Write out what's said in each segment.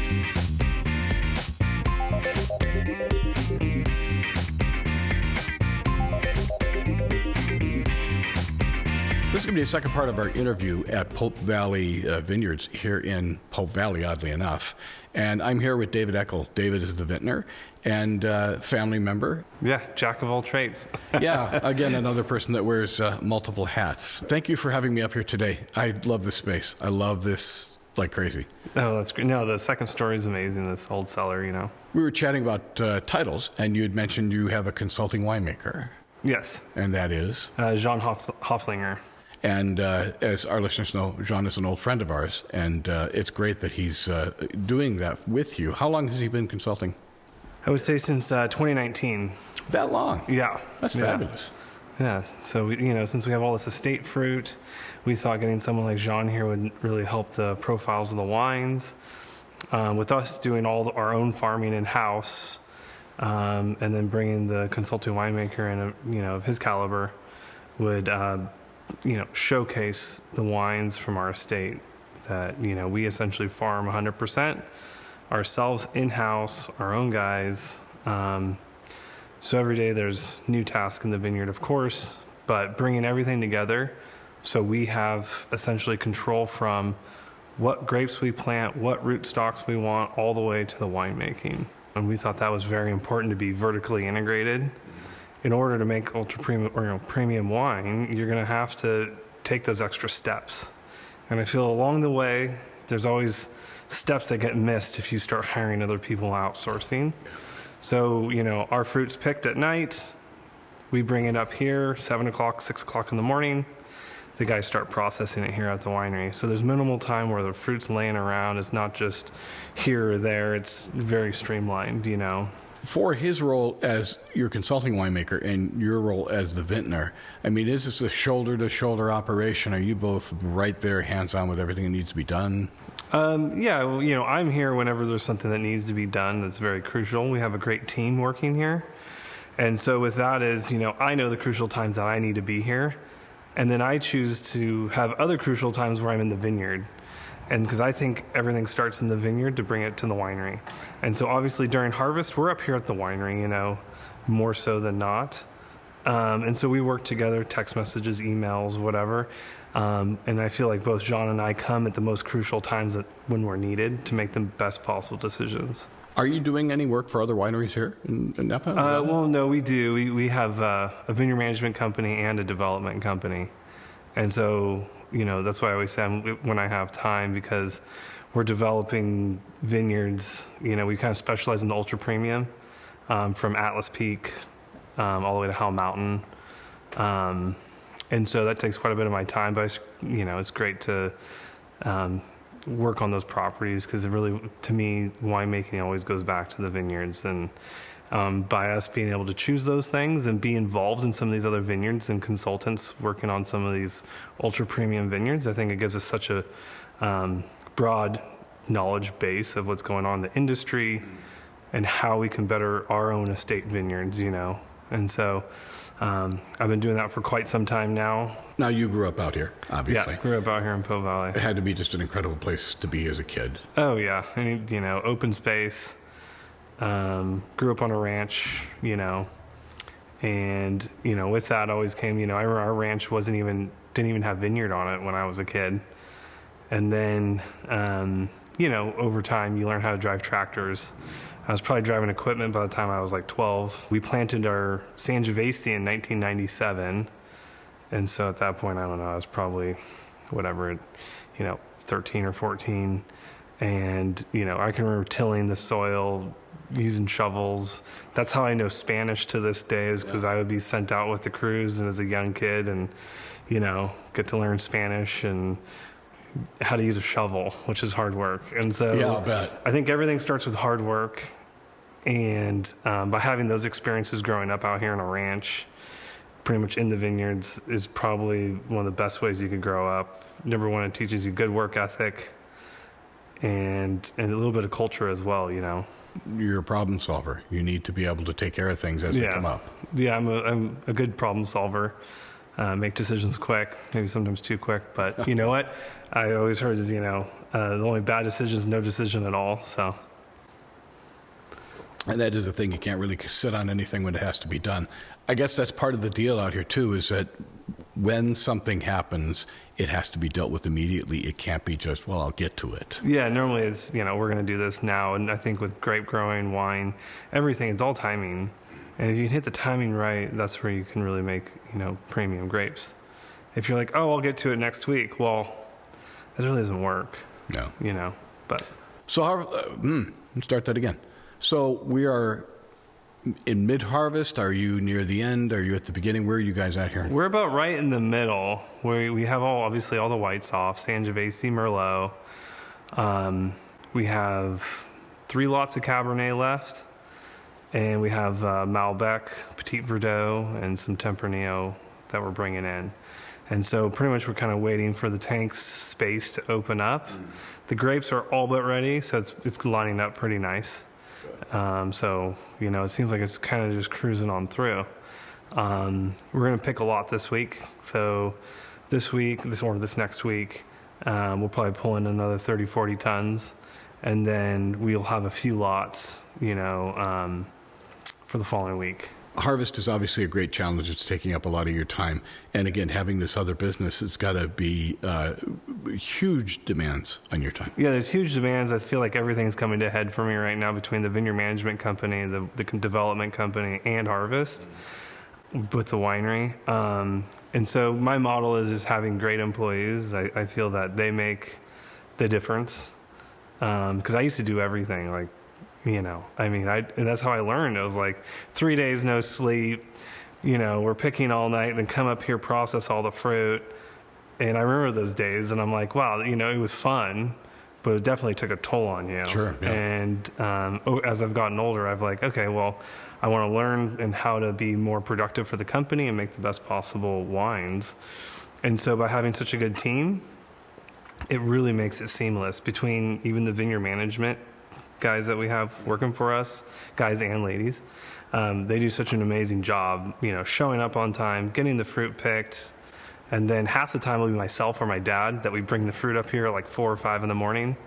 This is going to be the second part of our interview at Pope Valley Vineyards here in Pope Valley, oddly enough. And I'm here with David Eakle. David is the vintner and family member. Yeah, jack of all trades. Yeah, again, another person that wears multiple hats. Thank you for having me up here today. I love this space. I love this like crazy. Oh, that's great. No, the second story is amazing, this old cellar, you know. We were chatting about titles, and you had mentioned you have a consulting winemaker. Yes. And that is? Jean Hofflinger. And as our listeners know, Jean is an old friend of ours, and it's great that he's doing that with you. How long has he been consulting? I would say since 2019. That long? Yeah. That's fabulous. Yeah. So, since we have all this estate fruit, we thought getting someone like Jean here would really help the profiles of the wines. With us doing all our own farming in-house, and then bringing the consulting winemaker in, of his caliber would showcase the wines from our estate that, we essentially farm 100% ourselves in-house, our own guys. So every day there's new tasks in the vineyard, of course, but bringing everything together so we have essentially control from what grapes we plant, what root stocks we want, all the way to the winemaking. And we thought that was very important to be vertically integrated. In order to make ultra premium or premium wine, you're going to have to take those extra steps. And I feel along the way, there's always steps that get missed if you start hiring other people outsourcing. So, our fruit's picked at night. We bring it up here, 7 o'clock, 6 o'clock in the morning. The guys start processing it here at the winery. So there's minimal time where the fruit's laying around. It's not just here or there. It's very streamlined, For his role as your consulting winemaker and your role as the vintner, is this a shoulder-to-shoulder operation? Are you both right there, hands-on with everything that needs to be done? Yeah, I'm here whenever there's something that needs to be done that's very crucial. We have a great team working here. And so with that is, I know the crucial times that I need to be here. And then I choose to have other crucial times where I'm in the vineyard. And because I think everything starts in the vineyard to bring it to the winery. And so obviously during harvest, we're up here at the winery, more so than not. And so we work together, text messages, emails, whatever. And I feel like both Jean and I come at the most crucial times when we're needed to make the best possible decisions. Are you doing any work for other wineries here in Napa? Well, no, we do. We have a vineyard management company and a development company. And so, that's why I always say when I have time, because we're developing vineyards, we kind of specialize in the ultra premium, from Atlas Peak all the way to Howell Mountain. And so that takes quite a bit of my time, but it's great to work on those properties because it really, to me, winemaking always goes back to the vineyards. And by us being able to choose those things and be involved in some of these other vineyards and consultants working on some of these ultra premium vineyards, I think it gives us such a broad knowledge base of what's going on in the industry and how we can better our own estate vineyards, And so I've been doing that for quite some time now. Now, you grew up out here, obviously. Yeah, grew up out here in Pope Valley. It had to be just an incredible place to be as a kid. Oh, yeah. Open space. Grew up on a ranch, and, with that always came, I remember our ranch didn't even have vineyard on it when I was a kid. And then, over time you learn how to drive tractors. I was probably driving equipment by the time I was like 12. We planted our Sangiovese in 1997. And so at that point, I don't know, I was probably, 13 or 14. And, I can remember tilling the soil, using shovels. That's how I know Spanish to this day, is because I would be sent out with the crews and as a young kid and, get to learn Spanish and how to use a shovel, which is hard work. And so yeah, I'll bet. I think everything starts with hard work. And by having those experiences growing up out here on a ranch, pretty much in the vineyards, is probably one of the best ways you could grow up. Number one, it teaches you good work ethic and a little bit of culture as well, You're a problem solver. You need to be able to take care of things as they come up. Yeah, I'm a good problem solver. make decisions quick, maybe sometimes too quick. But you know what? I always heard is, the only bad decision is no decision at all. So. And that is the thing. You can't really sit on anything when it has to be done. I guess that's part of the deal out here, too, is that when something happens, it has to be dealt with immediately. It can't be just, well, I'll get to it. Yeah, normally it's, we're going to do this now. And I think with grape growing, wine, everything, it's all timing. And if you hit the timing right, that's where you can really make, premium grapes. If you're like, oh, I'll get to it next week, well, that really doesn't work. No. But. So, let's start that again. So we are in mid-harvest. Are you near the end? Are you at the beginning? Where are you guys at here? We're about right in the middle. We have obviously all the whites off, Sangiovese, Merlot. We have 3 lots of Cabernet left, and we have Malbec, Petit Verdot, and some Tempranillo that we're bringing in. And so pretty much we're kind of waiting for the tank space to open up. The grapes are all but ready, so it's lining up pretty nice. So, it seems like it's kind of just cruising on through. We're going to pick a lot this week. So this next week, we'll probably pull in another 30, 40 tons. And then we'll have a few lots, for the following week. Harvest is obviously a great challenge. It's taking up a lot of your time. And again, having this other business, it's got to be huge demands on your time. Yeah, there's huge demands. I feel like everything's coming to a head for me right now between the vineyard management company, the development company, and harvest with the winery. And so my model is just having great employees. I feel that they make the difference. Because I used to do everything, and that's how I learned. It was like 3 days, no sleep, we're picking all night, then come up here, process all the fruit. And I remember those days, and I'm like, wow, it was fun, but it definitely took a toll on you. Sure. Yeah. And as I've gotten older, I've okay, well, I want to learn and how to be more productive for the company and make the best possible wines. And so by having such a good team, it really makes it seamless between even the vineyard management guys that we have working for us, guys and ladies. They do such an amazing job, showing up on time, getting the fruit picked. And then half the time it'll be myself or my dad that we bring the fruit up here at 4 or 5 in the morning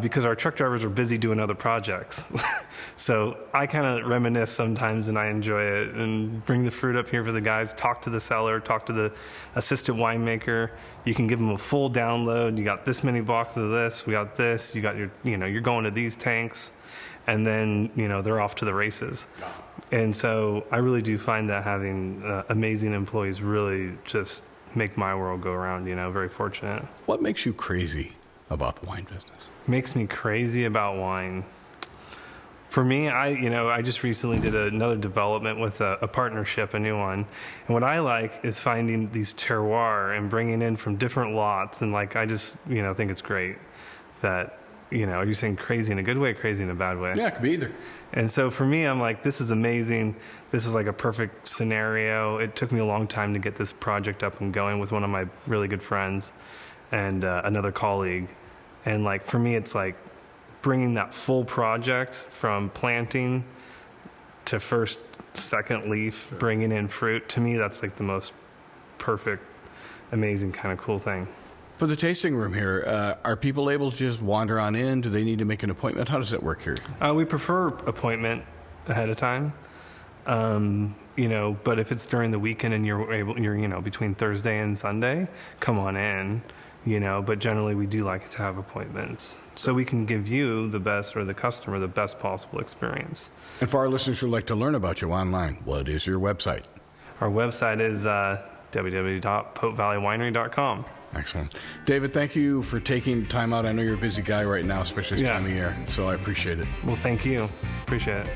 because our truck drivers are busy doing other projects. So I kind of reminisce sometimes and I enjoy it and bring the fruit up here for the guys, talk to the seller, talk to the assistant winemaker. You can give them a full download. You got this many boxes of this. We got this. You got you're going to these tanks. And then, they're off to the races. And so I really do find that having amazing employees really just make my world go around, very fortunate. What makes you crazy about the wine business? Makes me crazy about wine. For me, I just recently did another development with a partnership, a new one. And what I like is finding these terroir and bringing in from different lots. And I just, think it's great that, are you saying crazy in a good way or crazy in a bad way? Yeah, it could be either. And so for me, I'm this is amazing. This is a perfect scenario. It took me a long time to get this project up and going with one of my really good friends and another colleague. And for me, it's bringing that full project from planting to first, second leaf, sure, bringing in fruit. To me, that's the most perfect, amazing kind of cool thing. For the tasting room here, are people able to just wander on in? Do they need to make an appointment? How does that work here? We prefer appointment ahead of time. But if it's during the weekend and you're between Thursday and Sunday, come on in. But generally we do like to have appointments so we can give you the best, or the customer, the best possible experience. And for our listeners who'd like to learn about you online, what is your website? Our website is www.popevalleywinery.com. Excellent. David, thank you for taking time out. I know you're a busy guy right now, especially this time of year, so I appreciate it. Well, thank you. Appreciate it.